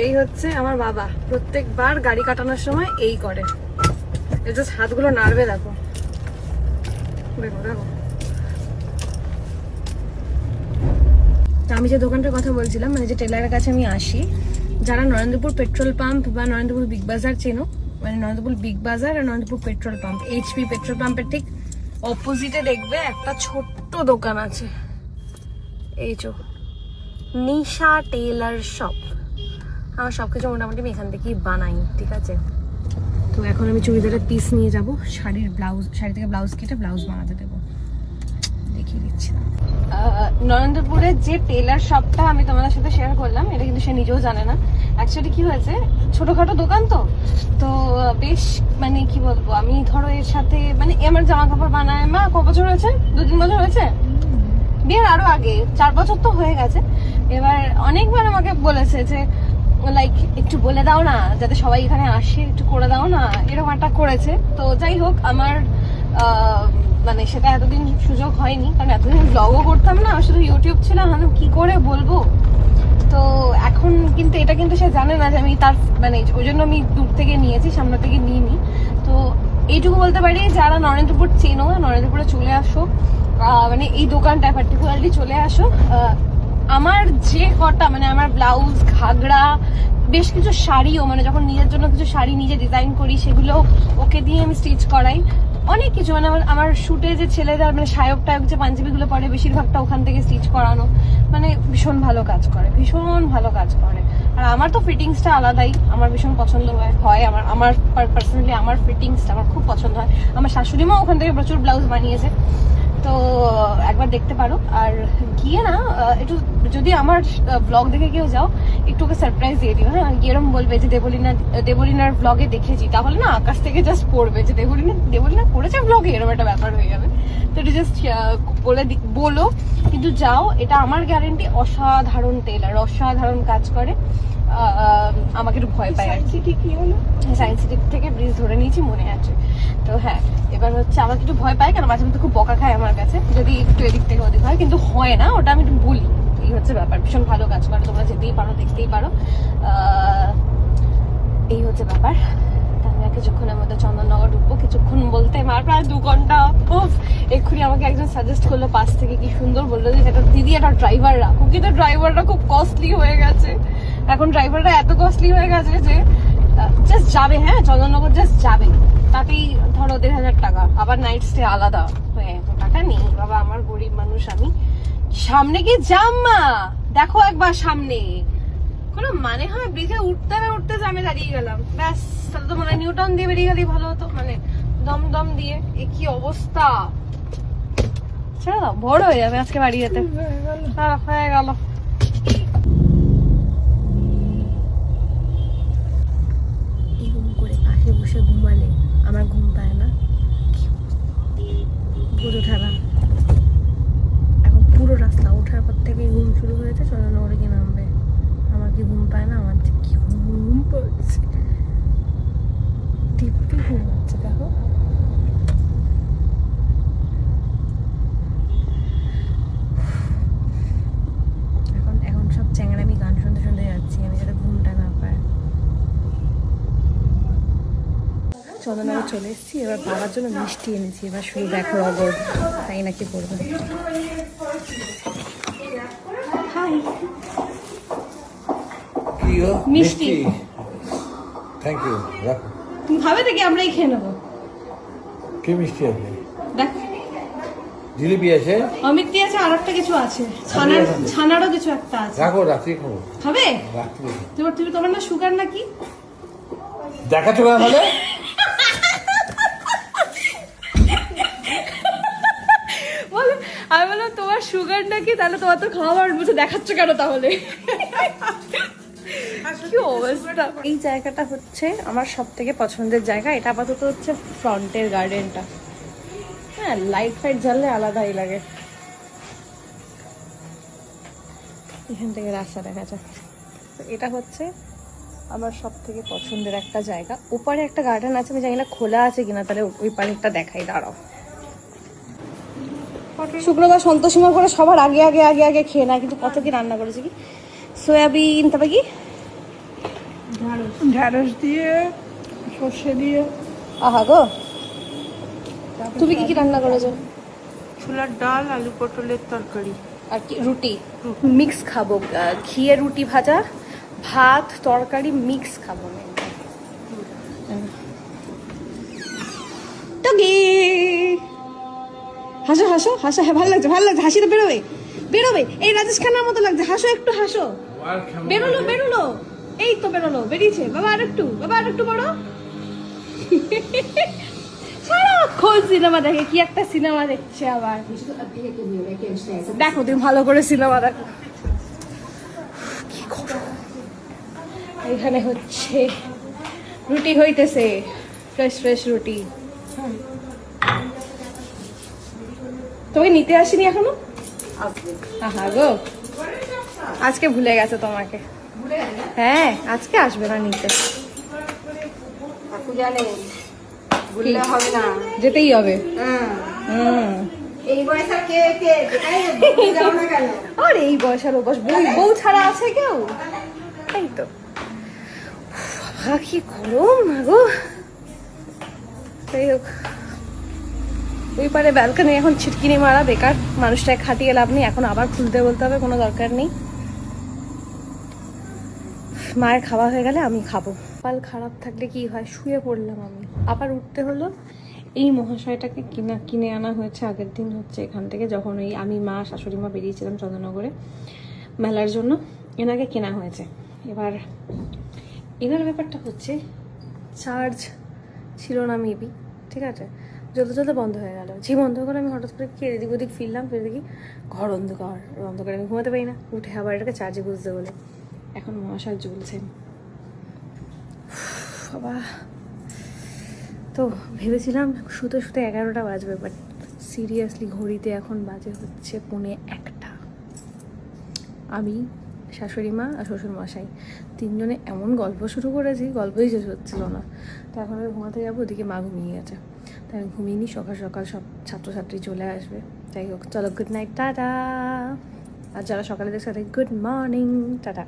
এই হচ্ছে আমার বাবা, প্রত্যেকবার গাড়ি কাটানোর সময় এই করে। এই যে হাতগুলো নাড়বে, দেখো দেখো দেখো। আমি যে দোকানটার কথা বলছিলাম, মানে যে টেলারের কাছে আমি আসি, যারা নরেন্দ্রপুর পেট্রোল পাম্প বা নরেন্দ্রপুর বিগ বাজার চেনো, মানে নরেন্দ্রপুর বিগ বাজার আর Narendrapur petrol pump, HP petrol পাম্পের ঠিক অপোজিটে দেখবে একটা ছোট্ট দোকান আছে, এই যে নিশা টেলার শপ। আমার সবকিছু মোটামুটি আমি এখান থেকেই বানাই, ঠিক আছে। তো এখন আমি চুড়িদারের পিস নিয়ে যাব, শাড়ির ব্লাউজ, শাড়ি থেকে ব্লাউজ কেটে ব্লাউজ বানাতে দেবো, দেখিয়ে দিচ্ছি। নরেন্দ্রপুরের যে টেলার শপটা আমি তোমাদের সাথে শেয়ার করলাম, এটা কিন্তু সে নিজেও জানে না। অ্যাকচুয়ালি কি হয়েছে, ছোটখাটো দোকান তো বেশ মানে কি বলবো, আমি ধরো এর সাথে মানে আমার জামা কাপড় বানায়। মা ক বছর হয়েছে? 2-3 বছর হয়েছে, বিয়ের আরো আগে 4 বছর তো হয়ে গেছে। এবার অনেকবার আমাকে বলেছে যে লাইক একটু বলে দাও না, যাতে সবাই এখানে আসে, একটু করে দাও না, এরকম একটা করেছে। তো যাই হোক, আমার মানে সেটা এতদিন সুযোগ হয়নি, কারণ এতদিন ব্লগও করতাম না, শুধু ইউটিউব ছিল, আমি কি করে বলবো। তো এখন কিন্তু এটা কিন্তু সে জানে না যে আমি তার মানে ওই জন্য আমি দূর থেকে নিয়েছি, সামনে থেকে নিইনি। তো এইটুকু বলতে পারি, যারা নরেন্দ্রপুর চেনো, নরেন্দ্রপুরে চলে আসো, মানে এই দোকানটায় পার্টিকুলারলি চলে আসো। আমার যে কটা মানে আমার ব্লাউজ, ঘাগড়া, বেশ কিছু শাড়িও, মানে যখন নিজের জন্য কিছু শাড়ি নিজে ডিজাইন করি, সেগুলো ওকে দিয়ে আমি স্টিচ করাই। অনেক কিছু মানে আমার শুটে যে ছেলেদের মানে সায়ক টায়ক যে পাঞ্জাবিগুলো পরে, বেশিরভাগটা ওখান থেকে স্টিচ করানো। মানে ভীষণ ভালো কাজ করে, ভীষণ ভালো কাজ করে। আর আমার তো ফিটিংসটা আলাদাই, আমার ভীষণ পছন্দ হয়। আমার পার্সোনালি আমার ফিটিংসটা আমার খুব পছন্দ হয়। আমার শাশুড়ি মা ওখান থেকে প্রচুর ব্লাউজ বানিয়েছে, তো একবার দেখতে পারো। আর গিয়ে না একটু, যদি আমার ব্লগ দেখে কেউ যাও, একটু ওকে সারপ্রাইজ দিয়ে দিও, হ্যাঁ। এরকম বলবে যে দেবলিনার ব্লগে দেখেছি, তাহলে না আকাশ থেকে জাস্ট পড়বে যে দেবলিনা করেছে ব্লগে, এরকম একটা ব্যাপার হয়ে যাবে। তো এটা জাস্ট বলো, কিন্তু যাও, এটা আমার গ্যারেন্টি। অসাধারণ টেলার, অসাধারণ কাজ করে। আমাকে একটু ভয় পায় আর কি হলো, সায়েন্স সিটি থেকে ব্রিজ ধরে নিয়েছি, মনে আছে। তো হ্যাঁ, এবার হচ্ছে আমাকে একটু ভয় পায়, কারণ মাঝে মধ্যে খুব বকা খায় আমার কাছে যদি একটু এদিক থেকে ওদিক হয়, কিন্তু হয় না, ওটা আমি একটু বলি। এই হচ্ছে ব্যাপার, ভীষণ ভালো কাজ করে, তোমরা যেতেই পারো, দেখতেই পারো। এই হচ্ছে ব্যাপার। আমি কিছুক্ষণের মধ্যে চন্দননগর ঢুকবো, কিছুক্ষণ বলতে আমার প্রায় 2 ঘন্টা। এক্ষুনি আমাকে একজন সাজেস্ট করলো পাশ থেকে, কি সুন্দর বললো যে এটা দিদি, এটা ড্রাইভার রাখো। কিন্তু ড্রাইভাররা খুব কস্টলি হয়ে গেছে এখন, ড্রাইভাররা এত কস্টলি হয়ে গেছে যে জাস্ট যাবে, হ্যাঁ চন্দননগর জাস্ট যাবে, তাতেই ধরো 1500 টাকা, আবার নাইট স্টে আলাদা। এত টাকা নেই বাবা, আমার গরিব মানুষ আমি। সামনে গিয়ে জাম্মা দেখো একবার, সামনে কোনো মানে হয় ব্রিজে উঠতে না উঠতে যে আমি দাঁড়িয়ে গেলাম, ব্যাস। তাহলে তো মানে নিউ টাউন দিয়ে বেরিয়ে গেলেই ভালো হতো, মানে দমদম দিয়ে। এ কি অবস্থা, ছেড়ে দাও, বড় হয়ে যাবে আজকে বাড়ি যেতে। হয়ে গেল। এরকম করে পাশে বসে ঘুমালে আমার ঘুম পায় না, ভোর ওঠাবা। এখন পুরো রাস্তা ওঠার পর থেকে ঘুম শুরু হয়েছে, চন্দননগরে কি নামবে, আমার কি ঘুম পায় না, আমার কি ঘুম পাচ্ছে, টিপি ঘুম পাচ্ছে। দেখো এখন সব চ্যাংড়ামি গান শুনতে শুনতে যাচ্ছি আমি, যাতে ঘুমটা না পায়। চন্দননগর চলে এসেছি, এবার বাবার জন্য মিষ্টি এনেছি। এবার শুধু দেখো অগর, তাই নাকি পড়বে। মিষ্টি, থ্যাংক ইউ। রাখো, তুমি খাবে নাকি আমরাই খেয়ে নেবো। কি মিষ্টি আছে? দেখ, জিলিপি আছে, অমিত্তি আছে, আর একটা কিছু আছে, ছানারও কিছু একটা আছে। রাখো, রাত্রি খাবো। খাবে? রাত্রি তোমার না সুগার নাকি? দেখাচ্ছ কেন তাহলে? আমি বললাম তোমার সুগার নাকি, তাহলে তোমার তো খাওয়া বলছে, দেখাচ্ছ কেন তাহলে? কি অবস্থা। এই জায়গাটা হচ্ছে আমার সব থেকে পছন্দের জায়গা। এটা আপাতত হচ্ছে ফ্রন্টের গার্ডেনটা, হ্যাঁ। লাইট ফাইট জ্বাললে আলাদাই লাগে। এখান থেকে রাস্তা দেখা যায়। এটা হচ্ছে আমার সব থেকে পছন্দের একটা জায়গা। ওপারে একটা গার্ডেন আছে, আমি জানি না খোলা আছে কিনা, তাহলে ওই পানিটা দেখাই, দাঁড়াও। শুক্রবার সন্তোষীমা করে সবার আগে আগে আগে আগে খেয়ে নেয়, কিন্তু কত কি রান্না করেছে, কি সয়াবিন, তারপরে কি ঢ্যাঁড়স দিয়ে সর্ষে দিয়ে আহা গো, তুমি কি কি রান্না করেছো? ছোলার ডাল, আলু পটলের তরকারি। আর কি রুটি মিক্স খাবো, ঘিয়ে রুটি ভাজা, ভাত তরকারি মিক্স খাবো আমি। টগি হাসো হাসো হাসো, হ্যাঁ ভালো লাগছে ভালো লাগছে, হাসিটা বেরোবে বেরোবে, এই রাজেশ খান্নার মতো লাগছে, হাসো একটু হাসো। বেরোলো বেরোলো, এই তো বেরোলো, বেরিয়েছে। বাবা আর একটু, বাবা আর একটু বড়। সারাক্ষণ সিনেমা দেখে, কি একটা সিনেমা দেখছে আবার। দেখো তুমি ভালো করে সিনেমা দেখো। কি গরম। এখানে হচ্ছে রুটি হইতেছে, ফ্রেশ ফ্রেশ রুটি। তোকে নিতে আসিনি এখনো? আহা গো, আজকে ভুলে গেছে তোমাকে। হ্যাঁ আজকে আসবে না নিতে, বললে হবে না। যেতেই হবে। এই বয়সে কে কে যাও না কেন? আর এই বয়স আর ও বয়স, বউ ছাড়া আছে কেউ? এই তো বাবা কি গরম না গো। যাই হোক, ওই পারে ব্যালকনি এখন ছিটকিনি মারা বেকার, মানুষটাকে খাটিয়ে লাভ নেই, এখন আবার খুলতে বলতে হবে, কোনো দরকার নেই। মায়ের খাওয়া হয়ে গেলে আমি খাবো। কপাল খারাপ থাকলে কি হয়, শুয়ে পড়লাম আমি, আবার উঠতে হলো। এই মহাশয়টাকে কিনে আনা হয়েছে আগের দিন, হচ্ছে এখান থেকে, যখন ওই আমি মা শাশুড়ি মা বেরিয়েছিলাম চন্দ্রনগরে মেলার জন্য, এনাকে কেনা হয়েছে। এবার এনার ব্যাপারটা হচ্ছে চার্জ ছিল না মেবি, ঠিক আছে, যত বন্ধ হয়ে গেল। যে বন্ধ করে আমি হঠাৎ করে কি এদিক ওদিক ফিরলাম, ফিরে দেখি ঘর অন্ধকার, অন্ধকারে আমি ঘুমাতে পারি না, উঠে আবার এটাকে চার্জে বুঝতে বলে এখন মহাশয় জ্বলছেন। বাবা, তো ভেবেছিলাম শুতে শুতে 11টা বাজবে, বাট সিরিয়াসলি ঘড়িতে এখন বাজে হচ্ছে 1:45। আমি, শাশুড়ি মা আর শ্বশুর মশাই তিনজনে এমন গল্প শুরু করেছি, গল্পই শেষ হচ্ছিল না। তো এখন আমি ঘুমাতে যাবো, ওদিকে মা ঘুমিয়ে গেছে, তাই আমি ঘুমিয়ে নিই, সকাল সকাল সব ছাত্রছাত্রী চলে আসবে। যাই হোক, চলো গুড নাইট, টাটা। আর যারা সকালে দেখছে তাদের গুড মর্নিং, টাটা।